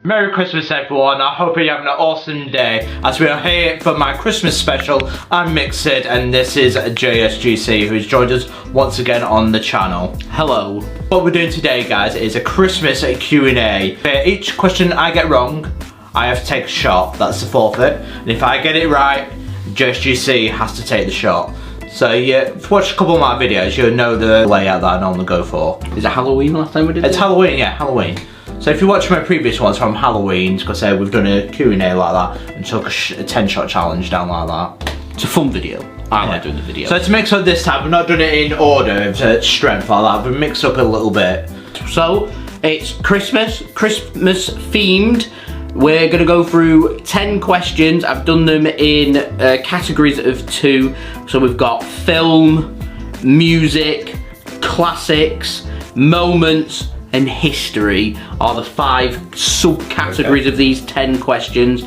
Merry Christmas everyone, I hope you're having an awesome day as we are here for my Christmas special. I'm MixedSid and this is JSGC who's joined us once again on the channel. Hello. What we're doing today guys is a Christmas Q&A. For each question I get wrong, I have to take a shot, that's the forfeit. And if I get it right, JSGC has to take the shot. So yeah, if you watch a couple of my videos, you'll know the layout that I normally go for. Is it Halloween last time we did it? It's Halloween, yeah, Halloween. So if you watch my previous ones from Halloween, because we've done a Q&A like that and took a 10-shot challenge down like that. It's a fun video. I like doing the video. So to mix up this time, we've not done it in order of strength like that, we've mixed up a little bit. So it's Christmas themed. We're gonna go through 10 questions. I've done them in categories of 2. So we've got film, music, classics, moments, and history are the 5 subcategories of these 10 questions.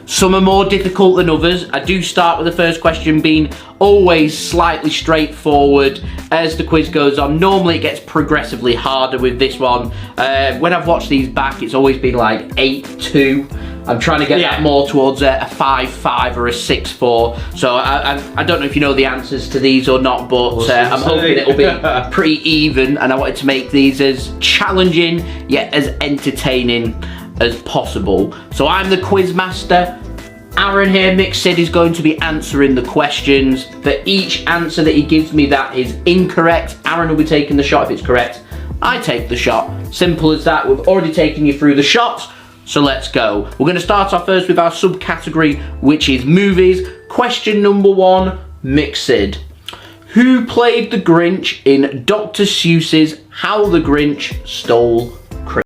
Some are more difficult than others. I do start with the first question being always slightly straightforward. As the quiz goes on, normally it gets progressively harder with this one. When I've watched these back, it's always been like 8-2. I'm trying to get that more towards a 5-5 or a 6-4. So I don't know if you know the answers to these or not, but I'm hoping it'll be pretty even, and I wanted to make these as challenging yet as entertaining as possible. So I'm the quiz master. Aaron here, MixedSid, is going to be answering the questions. For each answer that he gives me that is incorrect, Aaron will be taking the shot. If it's correct, I take the shot. Simple as that. We've already taken you through the shots. So let's go. We're going to start off first with our subcategory, which is movies. Question number 1, MixedSid. Who played the Grinch in Dr. Seuss's How the Grinch Stole Christmas?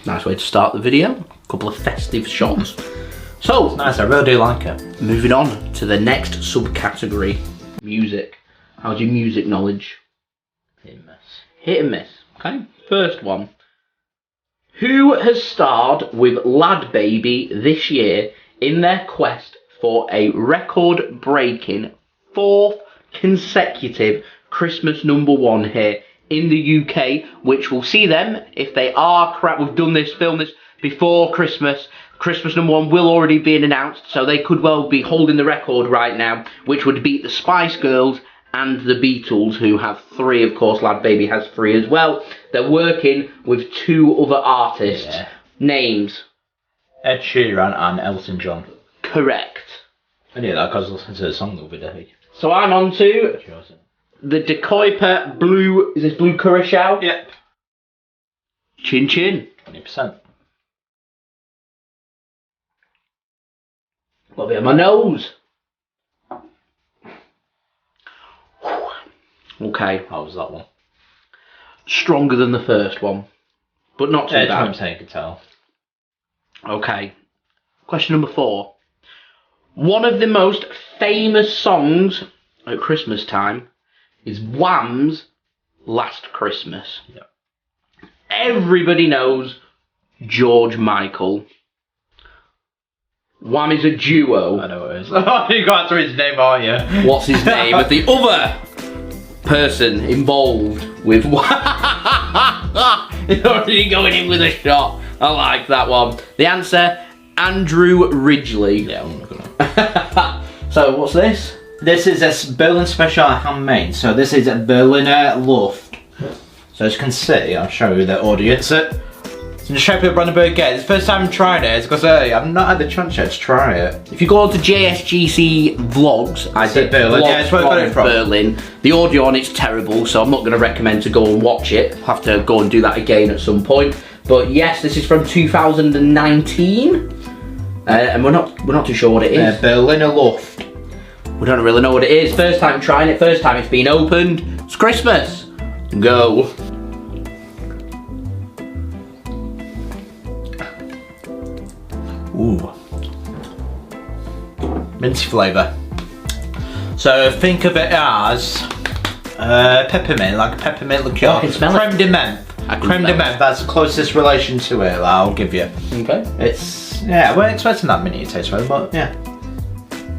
Nice way to start the video. A couple of festive shots. So, It's nice, I really do like it. moving on to the next subcategory, music. How's your music knowledge? Hit and miss. Hit and miss. Okay, first one. Who has starred with Lad Baby this year in their quest for a record-breaking 4th consecutive Christmas #1 here in the UK, which will see them, if they are correct, we've done this, filmed this before Christmas. Christmas #1 will already be announced, so they could well be holding the record right now, which would beat the Spice Girls and the Beatles, who have 3, of course. Lad Baby has 3 as well. They're working with 2 other artists. Yeah. Names. Ed Sheeran and Elton John. Correct. I knew that because I listened to the song the other day. So I'm on to the De Kuiper Blue, is this Blue Curacao? Yep. Chin Chin. 20%. Got a bit on my nose. Okay. How was that one? Stronger than the first one, but not too bad. I'm saying, you can tell. Okay. Question number 4. One of the most famous songs at Christmas time is Wham's Last Christmas. Yep. Everybody knows George Michael. Wham is a duo. I know it is. You got to his name, aren't you? What's his name of the other person involved with He's already going in with a shot. I like that one. The answer, Andrew Ridgeley. Yeah, I'm not gonna. So what's this? This is a Berlin special handmade. So this is a Berliner Luft. So as you can see, I'll show you the audience it. So the shape of Brandenburg Gate. It's the first time I'm trying it because I've not had the chance yet to try it. If you go on to JSGC vlogs, I did Berlin. vlogs Yeah, it's where I got it from. Berlin. The audio on it's terrible, so I'm not going to recommend to go and watch it. I'll have to go and do that again at some point. But yes, this is from 2019, and we're not too sure what it is. Berliner Luft. We don't really know what it is. First time trying it. First time it's been opened. It's Christmas. Go. Ooh. Minty flavour. So think of it as peppermint, like peppermint liqueur. I can smell it. Creme de menthe. Creme de menthe, that's the closest relation to it that I'll give you. Okay. It's, yeah, we're expecting that mini taste well, but yeah.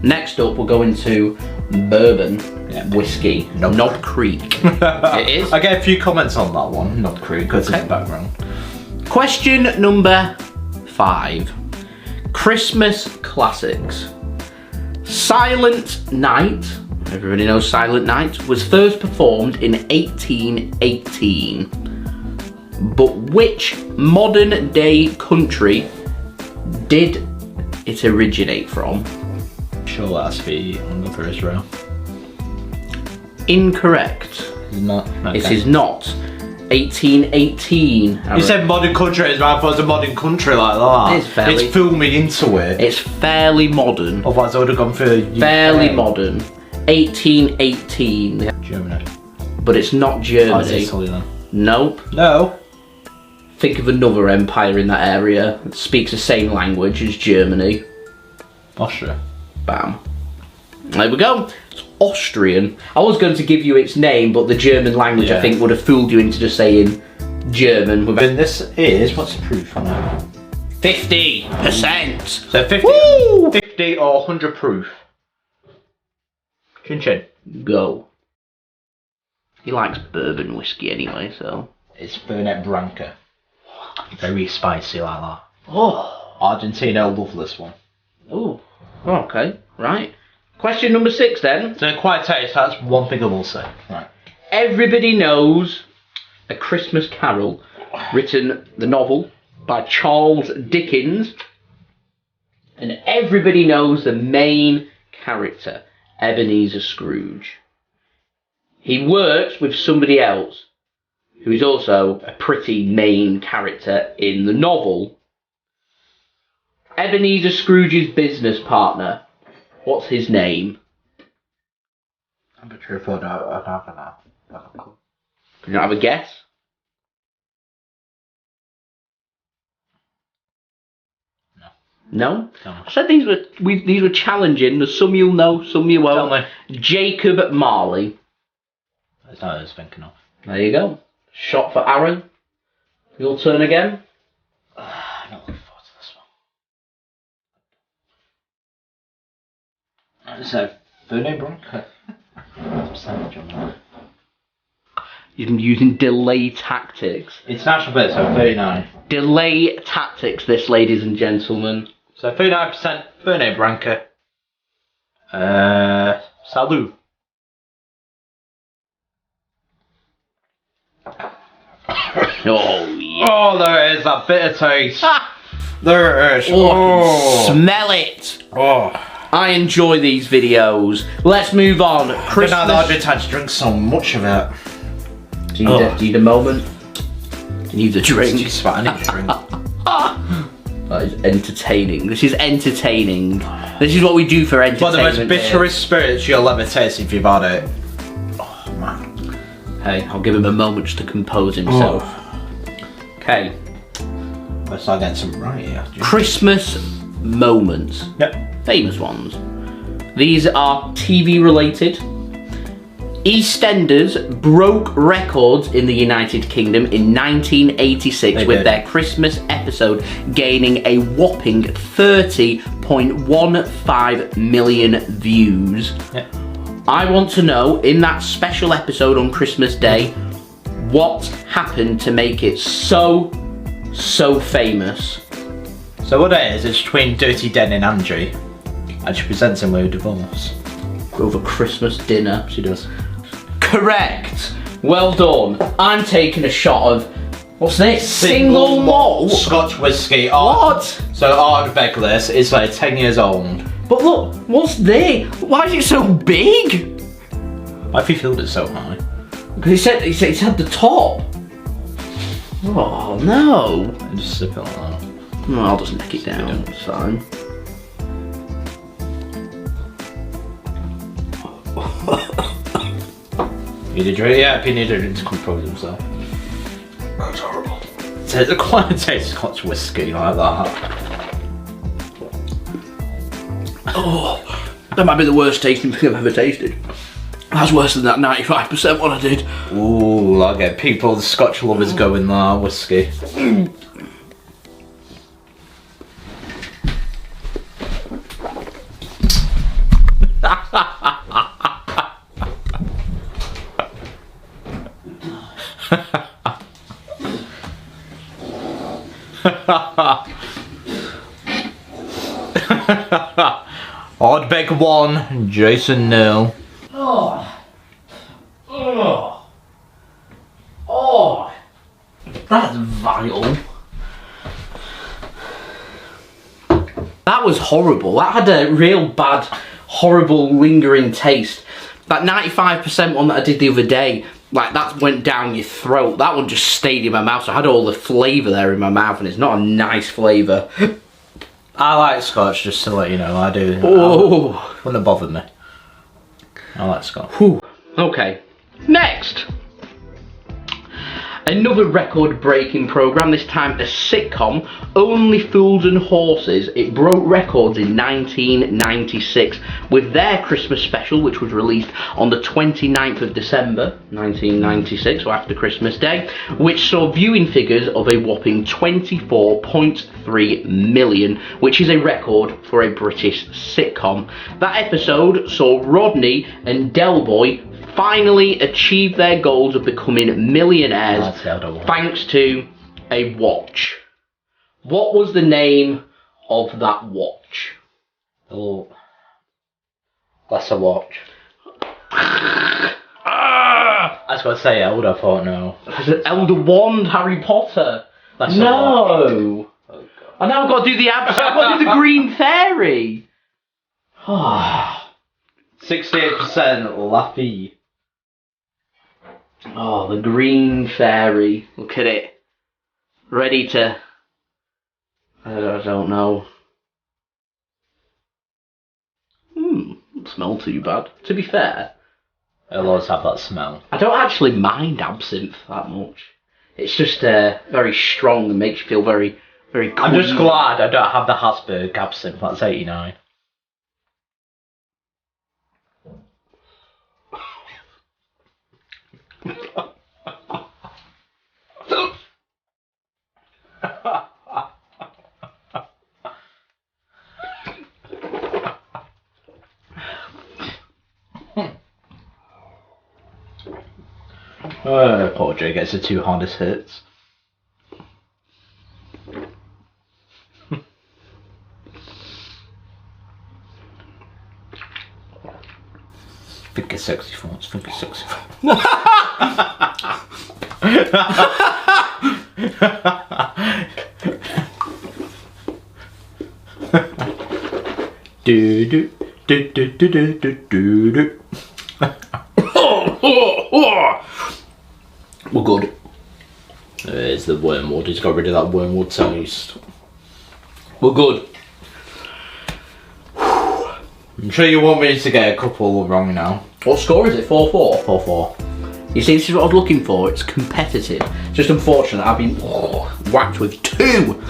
Next up, we'll go into bourbon whiskey. Knob Knob Creek. It is. I get a few comments on that one, Knob Creek, because it's background. Question number 5. Christmas classics. Silent Night, everybody knows Silent Night, was first performed in 1818. But which modern day country did it originate from? Sure, that has to be Hungary for Israel. Incorrect. Not. Okay. It is not. 1818. You said modern country as well. I thought it was a modern country like that. It's It's filming into it. It's fairly modern. Otherwise I would have gone for UK. Fairly modern. 1818. Germany. But it's not Oh, it's Germany. Italy then. Nope. No. Think of another empire in that area that speaks the same language as Germany. Austria. Bam. There we go. It's Austrian. I was going to give you its name, but the German language I think would have fooled you into just saying German. Then this is, what's the proof on it? 50%. So 50, Woo! 50 or 100 proof. Chin chin. Go. He likes bourbon whiskey anyway, so. It's Fernet Branca. Very spicy like that. Oh. Argentina love this one. Oh. Okay. Right. Question number 6 then. So quite taste, that's one thing I will say. Right. Everybody knows A Christmas Carol, written the novel by Charles Dickens, and everybody knows the main character, Ebenezer Scrooge. He works with somebody else who is also a pretty main character in the novel. Ebenezer Scrooge's business partner, what's his name? I'm not sure if I'd have an app. Can you have a guess? No? I said these were challenging. There's some you'll know, some you won't. Tell me. Jacob Marley. That's not what I was thinking of. There you go. Shot for Aaron. Your turn again. I'm not looking forward to this one. So, Fernet Branca. You're using delay tactics. International bit, so 39. Delay tactics, this, ladies and gentlemen. So 39% Fernet Branca. Salut. Oh, yeah. Oh, there it is, that bitter taste. There it is. Oh, smell it. Oh. I enjoy these videos. Let's move on. Christmas. But now I've been trying to drink so much of it. Do you need a moment? Do you need a drink? It's fine, I need a drink. That is entertaining. This is entertaining. This is what we do for entertainment. One of the most bitterest spirits you'll ever taste if you've had it. Oh, man. Hey, I'll give him a moment just to compose himself. Okay. Let's start getting some right here. Christmas moments. Yep. Famous ones. These are TV related. EastEnders broke records in the United Kingdom in 1986 with their Christmas episode gaining a whopping 30.15 million views. Yep. I want to know, in that special episode on Christmas Day, what happened to make it so famous? So what it is, it's between Dirty Den and Andrew. And she presents him with a divorce. Over Christmas dinner. She does. Correct. Well done. I'm taking a shot of, what's this? Single malt Scotch whiskey. What? So Ardbegless is like 10 years old. But look, what's this? Why is it so big? Why have you filled it so high? Because he said it's had the top. Oh no. And just sip it like that. No, I'll just neck it down. It's fine. You did drink? Yeah, Peter didn't compose himself. That's horrible. So the quite tastes Scotch whiskey like that. Oh, that might be the worst tasting thing I've ever tasted. That's worse than that 95% one I did. Ooh, I get people, the Scotch lovers going there, whiskey. Oddbeg 1, Jason 0. Oh, that's vile. That was horrible. That had a real bad, horrible, lingering taste. That 95% one that I did the other day, like that went down your throat. That one just stayed in my mouth, so I had all the flavour there in my mouth, and it's not a nice flavour. I like Scotch, just to let you know, I do. Oh, Wouldn't have bothered me. I like Scotch. whew. Okay, next. Another record-breaking programme, this time a sitcom, Only Fools and Horses. It broke records in 1996 with their Christmas special, which was released on the 29th of December 1996, so after Christmas Day, which saw viewing figures of a whopping 24.3 million, which is a record for a British sitcom. That episode saw Rodney and Del Boy finally achieve their goals of becoming millionaires thanks to a watch. What was the name of that watch? Oh, that's a watch. I was going to say Elder, I thought no. Is it Elder Wand, Harry Potter? That's no. Oh, God. And now I've got to do the abs. I've got to do the Green Fairy. 68% Laffy. Oh, the Green Fairy. Look at it. Ready to... I don't know. Doesn't smell too bad. To be fair, It'll always have that smell. I don't actually mind absinthe that much. It's just very strong and makes you feel very, very cool. I'm just glad I don't have the Habsburg absinthe, that's 89. Poor Jay gets the 2 hardest hits. Think it's sexy thoughts, think it's sexy thoughts. do do do do do do do do. We're good. There's the wormwood, he's got rid of that wormwood taste. We're good. I'm sure you want me to get a couple wrong now. What score is it? 4-4? 4-4. You see, this is what I was looking for. It's competitive. Just unfortunate I've been whacked with 2.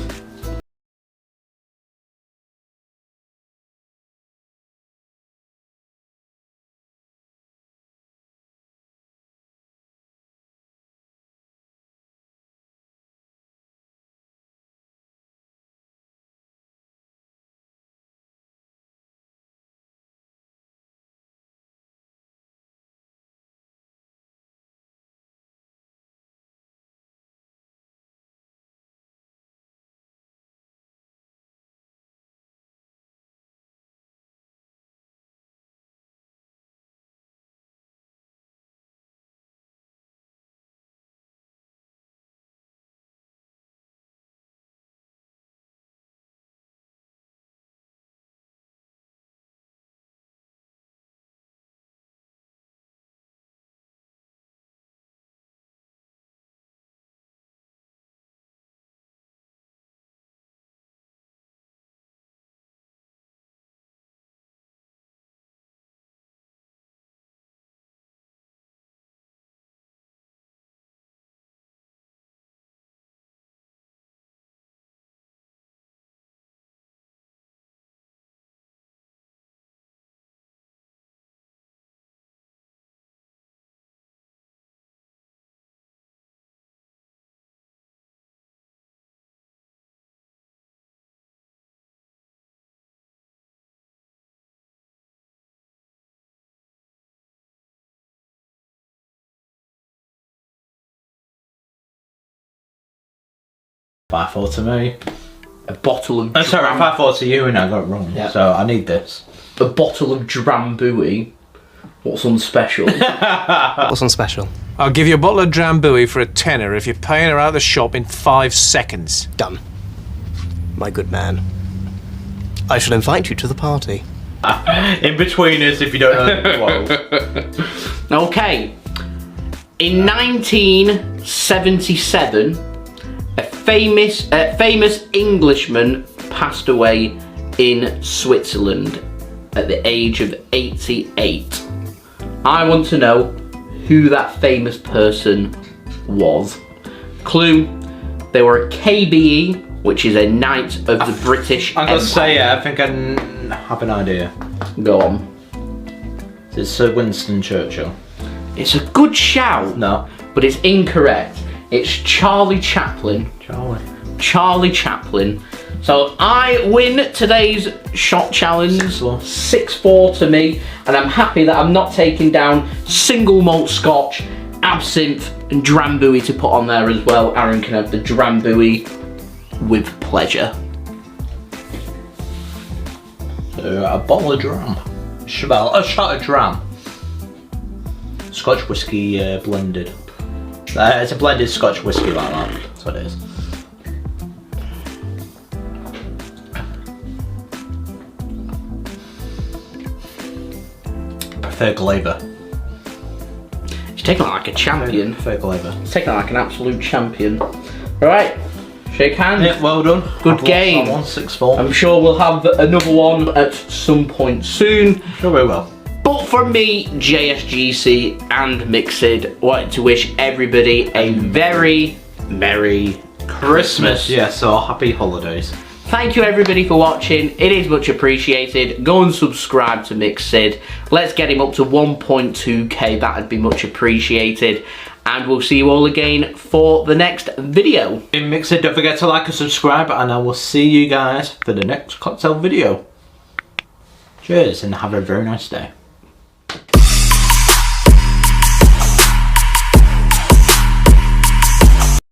Five, 4 to me. A bottle of... I'm sorry, 5, 4 to you and I got it wrong. Yeah. So I need this. A bottle of Drambuie. What's on special? What's on special? I'll give you a bottle of Drambuie for a tenner if you're paying her out of the shop in 5 seconds. Done. My good man. I shall invite you to the party. In between us, if you don't know the quote. Okay. In 1977, a famous Englishman passed away in Switzerland at the age of 88. I want to know who that famous person was. Clue, they were a KBE, which is a Knight of the British I'm Empire. gonna say it, I think I have an idea. Go on. It's Sir Winston Churchill. It's a good shout, No. but it's incorrect. It's Charlie Chaplin. Charlie. Chaplin. So I win today's shot challenge. 6-4. 6-4 to me, and I'm happy that I'm not taking down single malt scotch, absinthe, and Drambuie to put on there as well. Aaron can have the Drambuie with pleasure. So a bottle of dram. A shot of dram. Scotch whiskey blended. It's a blended Scotch whiskey like that. That's what it is. Prefer Glaver. He's taking it like a champion. Prefer Glaver. He's taking it like an absolute champion. Right, shake hands. Yeah, well done. Good I've game. lost that one, 6-4. I'm sure we'll have another one at some point soon. Sure we will. But from me, JSGC and MixedSid, wanted to wish everybody a very Merry Christmas. Yeah, so happy holidays. Thank you everybody for watching. It is much appreciated. Go and subscribe to MixedSid. Let's get him up to 1.2k. That'd be much appreciated. And we'll see you all again for the next video. In MixedSid, don't forget to like and subscribe, and I will see you guys for the next cocktail video. Cheers and have a very nice day.